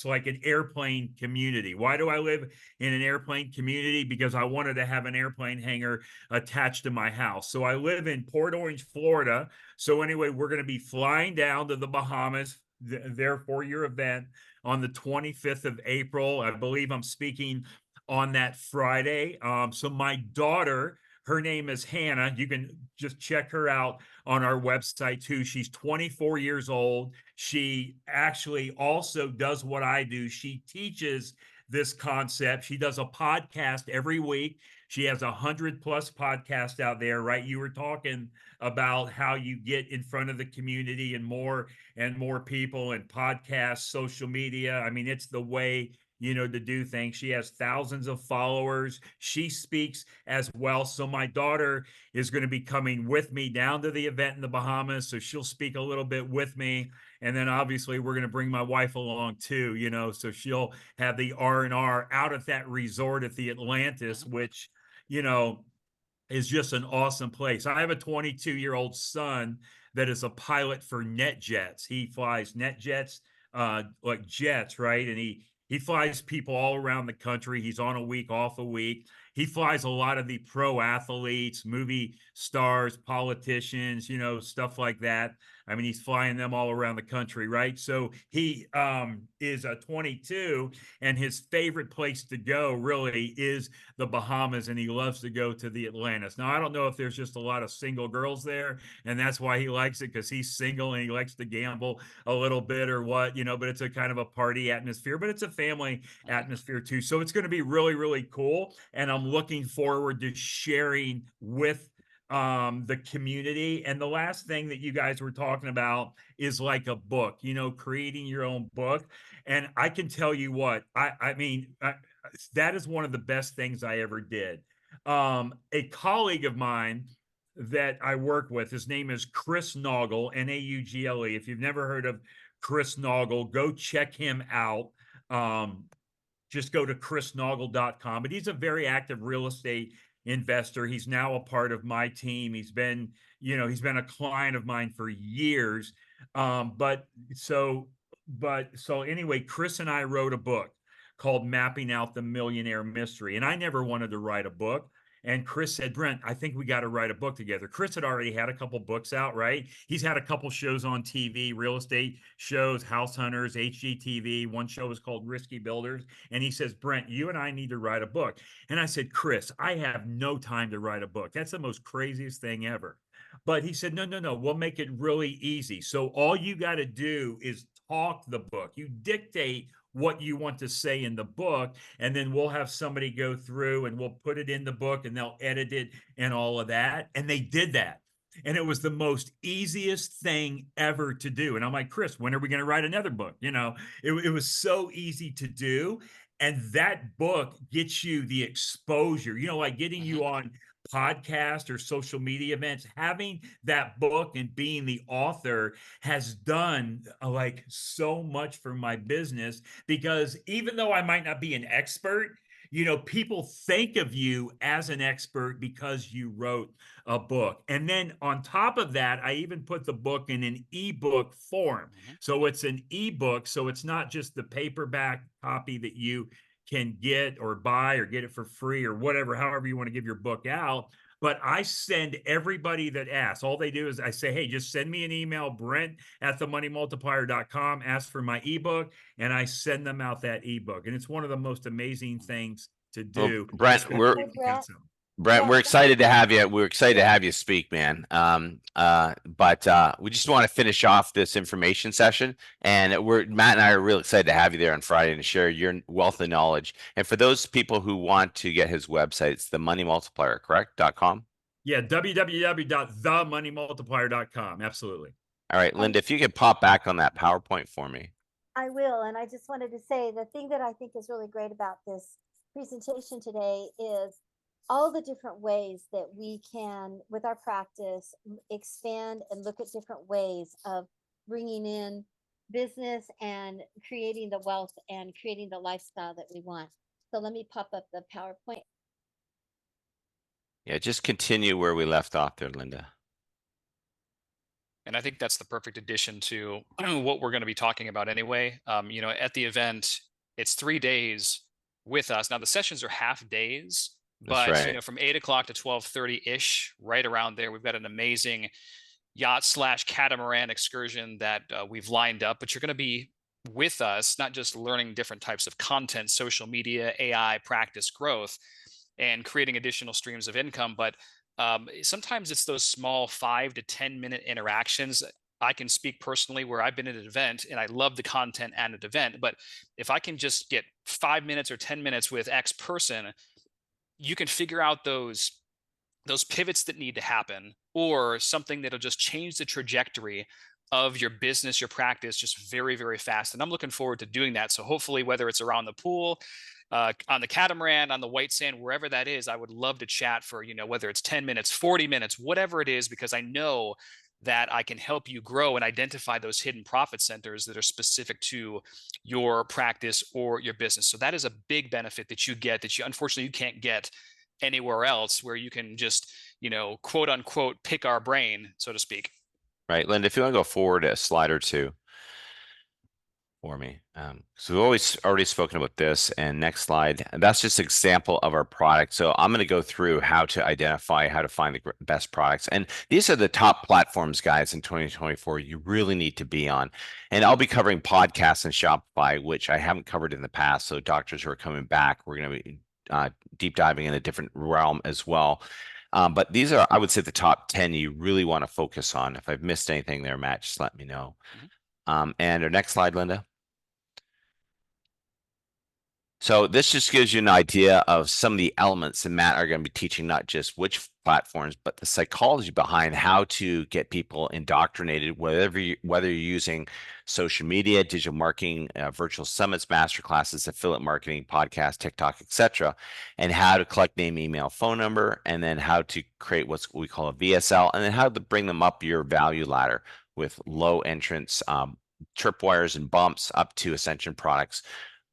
like an airplane community. Why do I live in an airplane community? Because I wanted to have an airplane hangar attached to my house. So I live in Port Orange, Florida. So anyway, we're going to be flying down to the Bahamas there for your event on the 25th of April. I believe I'm speaking on that Friday. So my daughter, her name is Hannah. You can just check her out on our website too. She's 24 years old. She actually also does what I do. She teaches this concept. She does a podcast every week. She has 100+ podcasts out there, right? You were talking about how you get in front of the community and more people, and podcasts, social media. I mean, it's the way to do things. She has thousands of followers. She speaks as well. So my daughter is going to be coming with me down to the event in the Bahamas. So she'll speak a little bit with me. And then obviously we're going to bring my wife along too, so she'll have the R&R out at that resort at the Atlantis, which, is just an awesome place. I have a 22-year-old son that is a pilot for NetJets. He flies NetJets, like jets, right? And he flies people all around the country. He's on a week, off a week. He flies a lot of the pro athletes, movie stars, politicians, stuff like that. I mean, he's flying them all around the country, right? So he is a 22, and his favorite place to go really is the Bahamas, and he loves to go to the Atlantis. Now, I don't know if there's just a lot of single girls there, and that's why he likes it, because he's single and he likes to gamble a little bit or what, but it's a kind of a party atmosphere, but it's a family atmosphere too. So it's going to be really, really cool. And I'm looking forward to sharing with the community. And the last thing that you guys were talking about is like a book, you know, creating your own book. And I can tell you what, I mean, that is one of the best things I ever did. A colleague of mine that I work with, his name is Chris Naugle, Naugle. If you've never heard of Chris Naugle, go check him out. Just go to chrisnaugle.com. But he's a very active real estate investor. He's now a part of my team. He's been a client of mine for years. So anyway, Chris and I wrote a book called Mapping Out the Millionaire Mystery. And I never wanted to write a book. And Chris said, Brent, I think we got to write a book together. Chris had already had a couple books out, right? He's had a couple shows on TV, real estate shows, House Hunters, HGTV. One show was called Risky Builders. And he says, Brent, you and I need to write a book. And I said, Chris, I have no time to write a book. That's the most craziest thing ever. But he said, no, we'll make it really easy. So all you got to do is talk the book. You dictate what you want to say in the book, and then we'll have somebody go through and we'll put it in the book and they'll edit it and all of that. And they did that. And it was the most easiest thing ever to do. And I'm like, Chris, when are we going to write another book? You know, it was so easy to do. And that book gets you the exposure, you know, like getting you on podcast or social media events. Having that book and being the author has done like so much for my business, because even though I might not be an expert, you know, people think of you as an expert because you wrote a book. And then on top of that, I even put the book in an ebook form. So it's an ebook. So it's not just the paperback copy that you can get or buy or get it for free or whatever, however you want to give your book out. But I send everybody that asks, all they do is I say, hey, just send me an email, Brent@themoneymultiplier.com, ask for my ebook, and I send them out that ebook. And it's one of the most amazing things to do. Well, Brent, we're excited to have you. We're excited to have you speak, man. But we just want to finish off this information session, and Matt and I are really excited to have you there on Friday and share your wealth of knowledge. And for those people who want to get his website, it's the Money Multiplier, correct? .com. Yeah, www.themoneymultiplier.com. Absolutely. All right, Linda, if you could pop back on that PowerPoint for me. I will. And I just wanted to say the thing that I think is really great about this presentation today is all the different ways that we can, with our practice, expand and look at different ways of bringing in business and creating the wealth and creating the lifestyle that we want. So let me pop up the PowerPoint. Yeah, just continue where we left off there, Linda. And I think that's the perfect addition to what we're going to be talking about anyway. You know, at the event, it's 3 days with us. Now the sessions are half days, but right. You know, from 8 o'clock to 12:30-ish, right around there, we've got an amazing yacht/catamaran excursion that we've lined up. But you're going to be with us, not just learning different types of content, social media, AI, practice, growth, and creating additional streams of income, but sometimes it's those small 5 to 10 minute interactions. I can speak personally where I've been at an event and I love the content at an event, but if I can just get 5 minutes or 10 minutes with X person, you can figure out those pivots that need to happen, or something that'll just change the trajectory of your business, your practice, just very, very fast. And I'm looking forward to doing that. So hopefully, whether it's around the pool, on the catamaran, on the white sand, wherever that is, I would love to chat for, you know, whether it's 10 minutes, 40 minutes, whatever it is, because I know that I can help you grow and identify those hidden profit centers that are specific to your practice or your business. So that is a big benefit that you get that you unfortunately you can't get anywhere else, where you can just, you know, quote unquote, pick our brain, so to speak. Right, Linda, if you want to go forward a slide or two for me. So we've already spoken about this, and next slide. And that's just an example of our product. So I'm going to go through how to identify, how to find the best products. And these are the top platforms, guys, in 2024 you really need to be on. And I'll be covering podcasts and Shopify, which I haven't covered in the past. So doctors who are coming back, we're going to be deep diving in a different realm as well. But these are, I would say, the top 10 you really want to focus on. If I've missed anything there, Matt, just let me know. And our next slide, Linda. So this just gives you an idea of some of the elements that Matt are going to be teaching, not just which platforms, but the psychology behind how to get people indoctrinated, whether you're using social media, digital marketing, virtual summits, masterclasses, affiliate marketing, podcast, TikTok, etc., and how to collect name, email, phone number, and then how to create what we call a VSL, and then how to bring them up your value ladder with low entrance tripwires and bumps up to Ascension products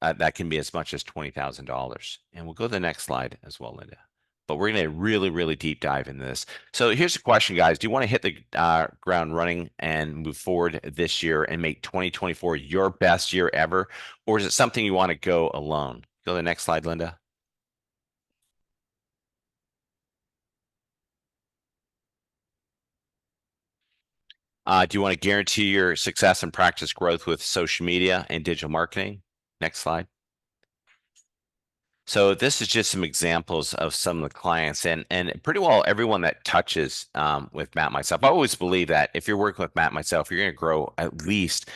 that can be as much as $20,000. And we'll go to the next slide as well, Linda. But we're going to really, really deep dive into this. So here's the question, guys. Do you want to hit the ground running and move forward this year and make 2024 your best year ever? Or is it something you want to go alone? Go to the next slide, Linda. Do you want to guarantee your success and practice growth with social media and digital marketing? Next slide. So this is just some examples of some of the clients and pretty well everyone that touches with Matt myself. I always believe that if you're working with Matt myself, you're going to grow at least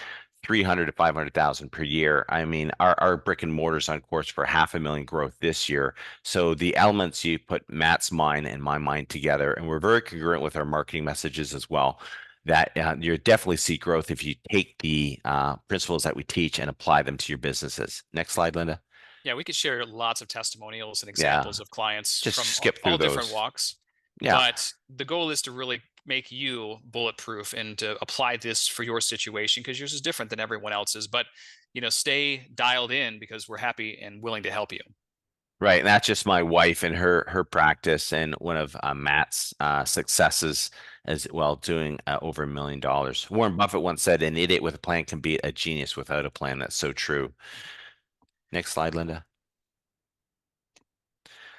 300 to 500,000 per year. I mean, our brick and mortar's on course for 500,000 growth this year. So the elements, you put Matt's mind and my mind together, and we're very congruent with our marketing messages as well, that you definitely see growth if you take the principles that we teach and apply them to your businesses. Next slide, Linda. Yeah, we could share lots of testimonials and Yeah. examples of clients Just from skip through all different those. walks. Yeah. But the goal is to really make you bulletproof and to apply this for your situation, because yours is different than everyone else's. But stay dialed in, because we're happy and willing to help you. Right, and that's just my wife and her practice, and one of Matt's successes as well, doing over $1 million. Warren Buffett once said, "An idiot with a plan can beat a genius without a plan." That's so true. Next slide, Linda.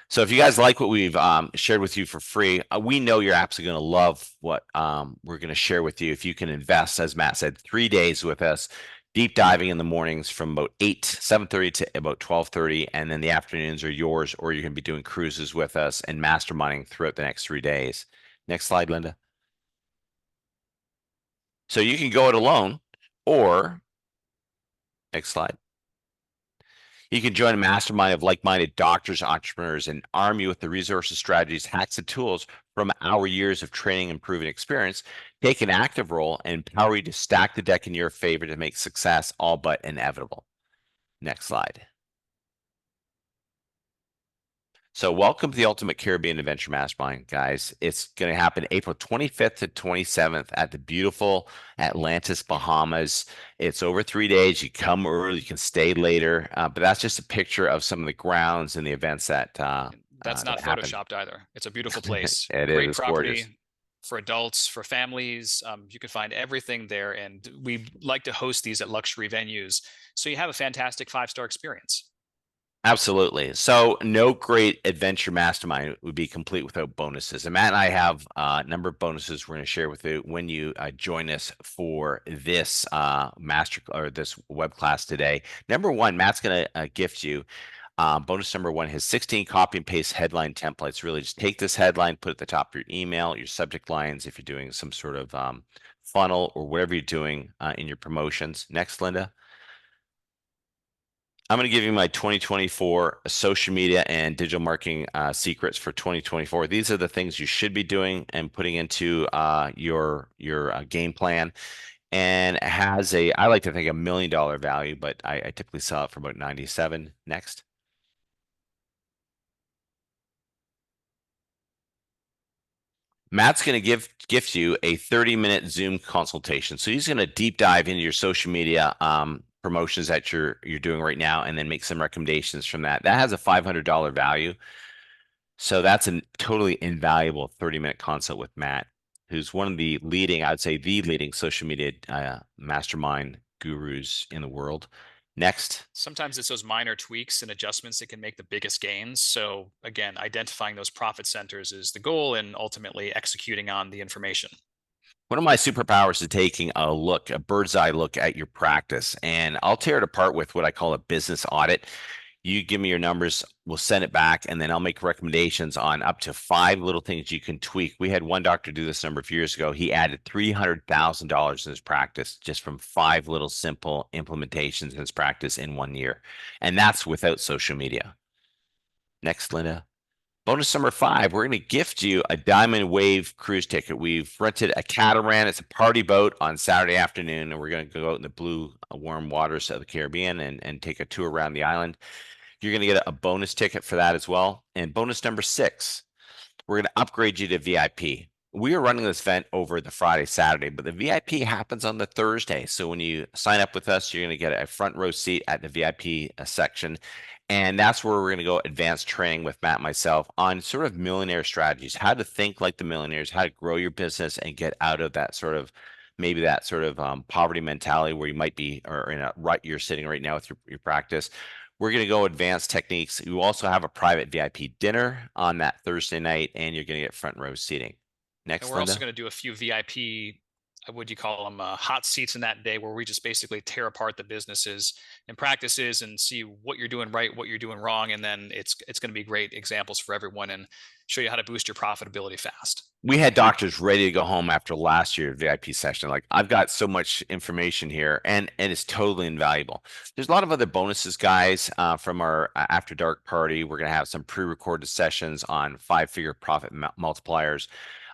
So if you guys like what we've shared with you for free, we know you're absolutely going to love what we're going to share with you. If you can invest, as Matt said, 3 days with us, deep diving in the mornings from about 7:30 to about 12:30, and then the afternoons are yours, or you can be doing cruises with us and masterminding throughout the next 3 days. Next slide, Linda. So you can go it alone, or next slide. You can join a mastermind of like-minded doctors, entrepreneurs, and arm you with the resources, strategies, hacks, and tools from our years of training and proven experience. Take an active role and empower you to stack the deck in your favor to make success all but inevitable. Next slide. So welcome to the Ultimate Caribbean Adventure Mastermind, guys. It's going to happen April 25th to 27th at the beautiful Atlantis, Bahamas. It's over 3 days. You come early, you can stay later, but that's just a picture of some of the grounds and the events that That's not that happen. photoshopped either. It's a beautiful place. It Great is property gorgeous. for adults, for families. You can find everything there, and we like to host these at luxury venues, so you have a fantastic 5-star experience. Absolutely. So no great adventure mastermind would be complete without bonuses. And Matt and I have a number of bonuses we're going to share with you when you join us for this this web class today. Number one, Matt's going to gift you bonus number one, his 16 copy and paste headline templates. Really just take this headline, put it at the top of your email, your subject lines, if you're doing some sort of funnel or whatever you're doing in your promotions. Next, Linda. I'm going to give you my 2024 social media and digital marketing secrets for 2024. These are the things you should be doing and putting into your game plan. And it has I like to think, $1 million value, but I typically sell it for about 97. Next. Matt's going to gift you a 30-minute Zoom consultation. So he's going to deep dive into your social media promotions that you're doing right now, and then make some recommendations from that. That has a $500 value. So that's a totally invaluable 30-minute consult with Matt, who's one of the leading, I'd say the leading social media mastermind gurus in the world. Next. Sometimes it's those minor tweaks and adjustments that can make the biggest gains. So again, identifying those profit centers is the goal, and ultimately executing on the information. One of my superpowers is taking a bird's eye look at your practice, and I'll tear it apart with what I call a business audit. You give me your numbers, we'll send it back, and then I'll make recommendations on up to 5 little things you can tweak. We had one doctor do this a number of years ago. He added $300,000 in his practice just from 5 little simple implementations in his practice in 1 year. And that's without social media. Next, Linda. Bonus number 5, we're going to gift you a Diamond Wave cruise ticket. We've rented a catamaran. It's a party boat on Saturday afternoon, and we're going to go out in the blue, warm waters of the Caribbean and take a tour around the island. You're going to get a bonus ticket for that as well. And bonus number 6, we're going to upgrade you to VIP. We are running this event over the Friday, Saturday, but the VIP happens on the Thursday. So when you sign up with us, you're going to get a front row seat at the VIP section. And that's where we're going to go advanced training with Matt and myself on sort of millionaire strategies, how to think like the millionaires, how to grow your business and get out of that sort of maybe that sort of poverty mentality where you might be or in a rut you're sitting right now with your practice. We're going to go advanced techniques. You also have a private VIP dinner on that Thursday night, and you're going to get front row seating. Next, And we're also going to do a few VIP, what do you call them, hot seats in that day, where we just basically tear apart the businesses and practices and see what you're doing right, what you're doing wrong, and then it's going to be great examples for everyone and show you how to boost your profitability fast. We had doctors ready to go home after last year's VIP session. Like, I've got so much information here, and it's totally invaluable. There's a lot of other bonuses, guys, from our After Dark party. We're going to have some pre-recorded sessions on 5-figure profit multipliers.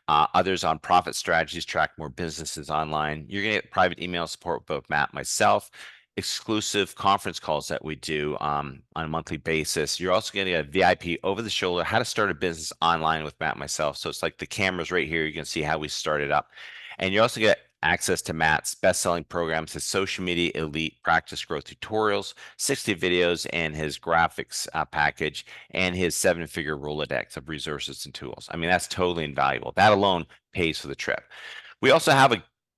Others on profit strategies, track more businesses online. You're going to get private email support with both Matt and myself, exclusive conference calls that we do on a monthly basis. You're also going to get a VIP over the shoulder, how to start a business online with Matt and myself. So it's like the cameras right here. You can see how we started up. And you also get access to Matt's best-selling programs, his social media elite practice growth tutorials, 60 videos, and his graphics package, and his 7-figure Rolodex of resources and tools. I mean, that's totally invaluable. That alone pays for the trip. We also have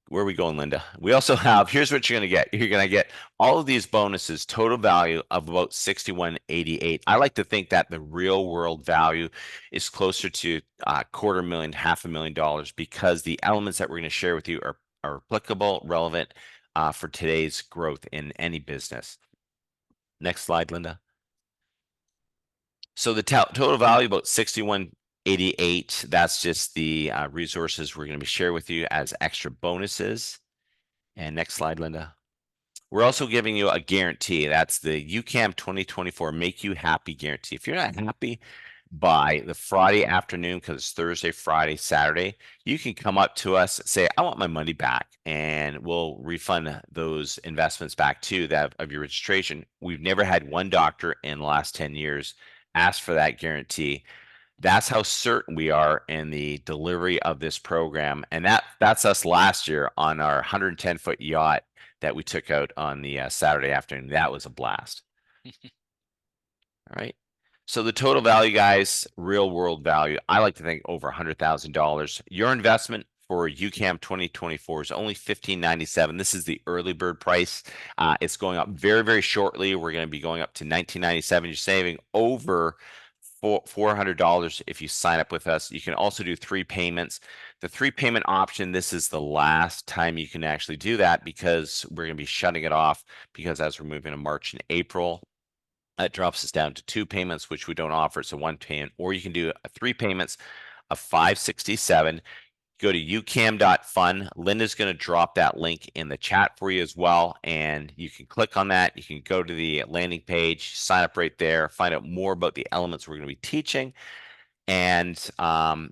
where are we going, Linda? We also have, here's what you're going to get. You're going to get all of these bonuses, total value of about $61.88. I like to think that the real world value is closer to $250,000, $500,000, because the elements that we're going to share with you are applicable, relevant for today's growth in any business. Next slide, Linda. So the total value about $61.88. That's just the resources we're going to be sharing with you as extra bonuses. And next slide, Linda. We're also giving you a guarantee. That's the UCAM 2024 Make You Happy guarantee. If you're not happy by the Friday afternoon, because it's Thursday, Friday, Saturday, you can come up to us, say, I want my money back, and we'll refund those investments back to that of your registration. We've never had one doctor in the last 10 years ask for that guarantee. That's how certain we are in the delivery of this program. And that's us last year on our 110-foot yacht that we took out on the Saturday afternoon. That was a blast. All right. So the total value, guys, real world value, I like to think over $100,000. Your investment for UCAM 2024 is only $15.97. This is the early bird price. It's going up very, very shortly. We're going to be going up to $19.97. You're saving over $400 if you sign up with us. You can also do 3 payments. The 3 payment option, this is the last time you can actually do that, because we're going to be shutting it off, because as we're moving to March and April, that drops us down to 2 payments, which we don't offer. So 1 payment, or you can do 3 payments of $567. Go to ucam.fun. Linda's going to drop that link in the chat for you as well. And you can click on that. You can go to the landing page, sign up right there, find out more about the elements we're going to be teaching, and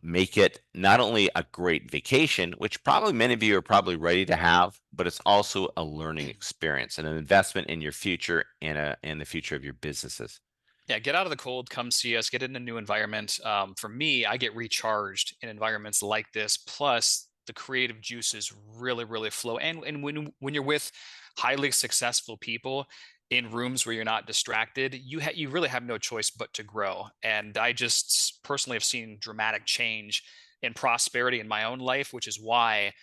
make it not only a great vacation, which probably many of you are probably ready to have, but it's also a learning experience and an investment in your future and in the future of your businesses. Yeah, get out of the cold, come see us, get in a new environment. For me, I get recharged in environments like this. Plus, the creative juices really, really flow. And when you're with highly successful people in rooms where you're not distracted, you really have no choice but to grow. And I just personally have seen dramatic change in prosperity in my own life, which is why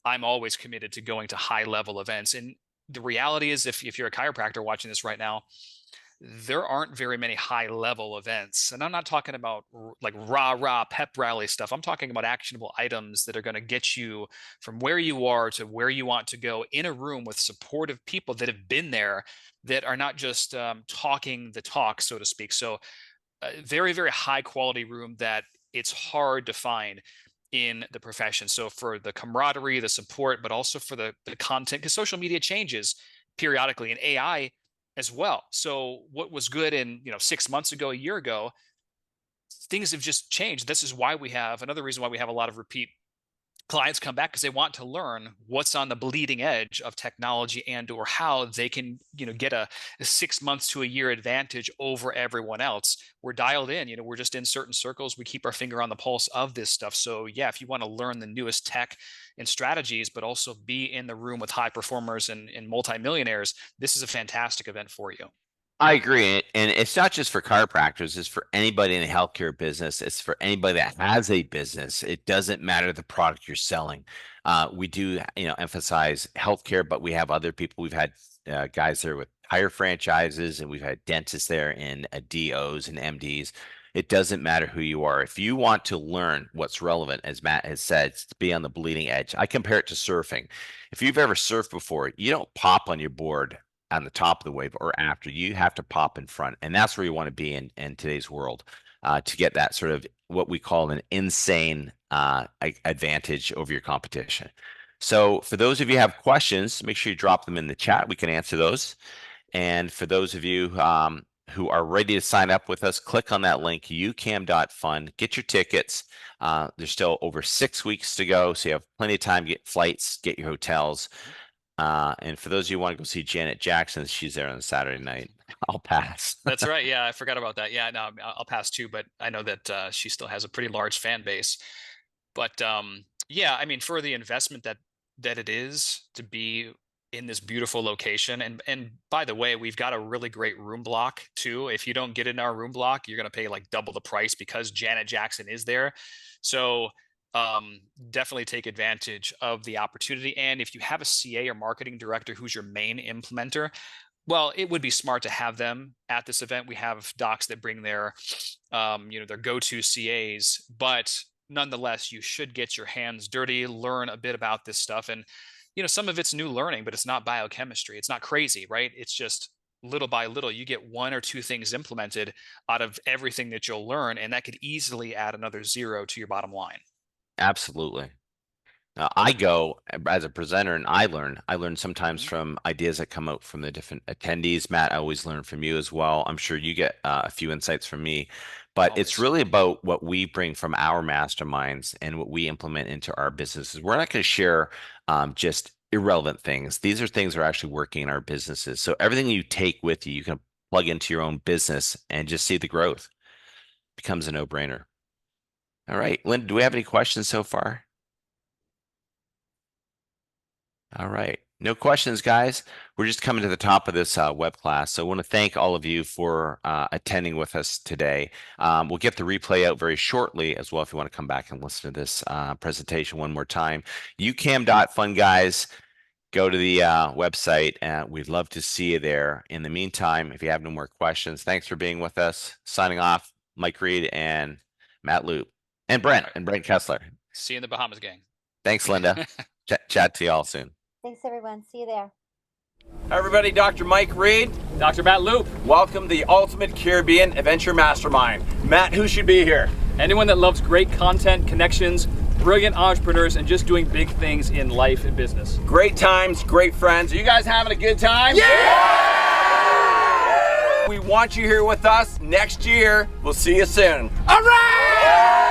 I'm always committed to going to high level events. And the reality is, if you're a chiropractor watching this right now, there aren't very many high level events. And I'm not talking about like rah pep rally stuff. I'm talking about actionable items that are going to get you from where you are to where you want to go in a room with supportive people that have been there, that are not just talking the talk, so to speak. So a very, very high quality room that it's hard to find in the profession. So for the camaraderie, the support, but also for the content, because social media changes periodically, and AI as well. So what was good in 6 months ago, a year ago, things have just changed. This is why we have another reason why we have a lot of repeat clients come back, because they want to learn what's on the bleeding edge of technology, and or how they can get a 6 months to a year advantage over everyone else. We're dialed in, we're just in certain circles. We keep our finger on the pulse of this stuff. So yeah, if you want to learn the newest tech and strategies, but also be in the room with high performers and multimillionaires, this is a fantastic event for you. I agree. And it's not just for chiropractors, it's for anybody in the healthcare business. It's for anybody that has a business. It doesn't matter the product you're selling. We do, emphasize healthcare, but we have other people. We've had guys there with tire franchises, and we've had dentists there, and DOs and MDs. It doesn't matter who you are. If you want to learn what's relevant, as Matt has said, to be on the bleeding edge. I compare it to surfing. If you've ever surfed before, you don't pop on your board on the top of the wave or after. You have to pop in front, and that's where you want to be in today's world, to get that sort of what we call an insane advantage over your competition. So for those of you who have questions, make sure you drop them in the chat. We can answer those. And for those of you who are ready to sign up with us, click on that link, ucam.fun, get your tickets. There's still over 6 weeks to go, so you have plenty of time to get flights, get your hotels. And for those of you who want to go see Janet Jackson, she's there on Saturday night. I'll pass. That's right. Yeah, I forgot about that. Yeah, no, I'll pass too, but I know that she still has a pretty large fan base. But yeah, I mean, for the investment that it is to be in this beautiful location, and by the way, we've got a really great room block too. If you don't get in our room block, you're going to pay like double the price because Janet Jackson is there. So definitely take advantage of the opportunity. And if you have a CA or marketing director who's your main implementer, well, it would be smart to have them at this event. We have docs that bring their their go-to CAs, but nonetheless, you should get your hands dirty, learn a bit about this stuff. And some of it's new learning, but it's not biochemistry. It's not crazy, right? It's just little by little, you get 1 or 2 things implemented out of everything that you'll learn, and that could easily add another 0 to your bottom line. Absolutely. I go as a presenter and I learn sometimes from ideas that come out from the different attendees. Matt, I always learn from you as well. I'm sure you get a few insights from me, but it's really about what we bring from our masterminds and what we implement into our businesses. We're not going to share just irrelevant things. These are things that are actually working in our businesses. So everything you take with you, you can plug into your own business and just see the growth. It becomes a no-brainer. All right, Linda, do we have any questions so far? All right, no questions, guys. We're just coming to the top of this web class. So I want to thank all of you for attending with us today. We'll get the replay out very shortly as well if you want to come back and listen to this presentation one more time. ucam.fun, guys. Go to the website, and we'd love to see you there. In the meantime, if you have no more questions, thanks for being with us. Signing off, Mike Reed and Matt Loop. And Brent Kessler. See you in the Bahamas, gang. Thanks, Linda. Chat to you all soon. Thanks, everyone. See you there. Hi, everybody. Dr. Mike Reed. Dr. Matt Loop. Welcome to the Ultimate Caribbean Adventure Mastermind. Matt, who should be here? Anyone that loves great content, connections, brilliant entrepreneurs, and just doing big things in life and business. Great times, great friends. Are you guys having a good time? Yeah! We want you here with us next year. We'll see you soon. All right!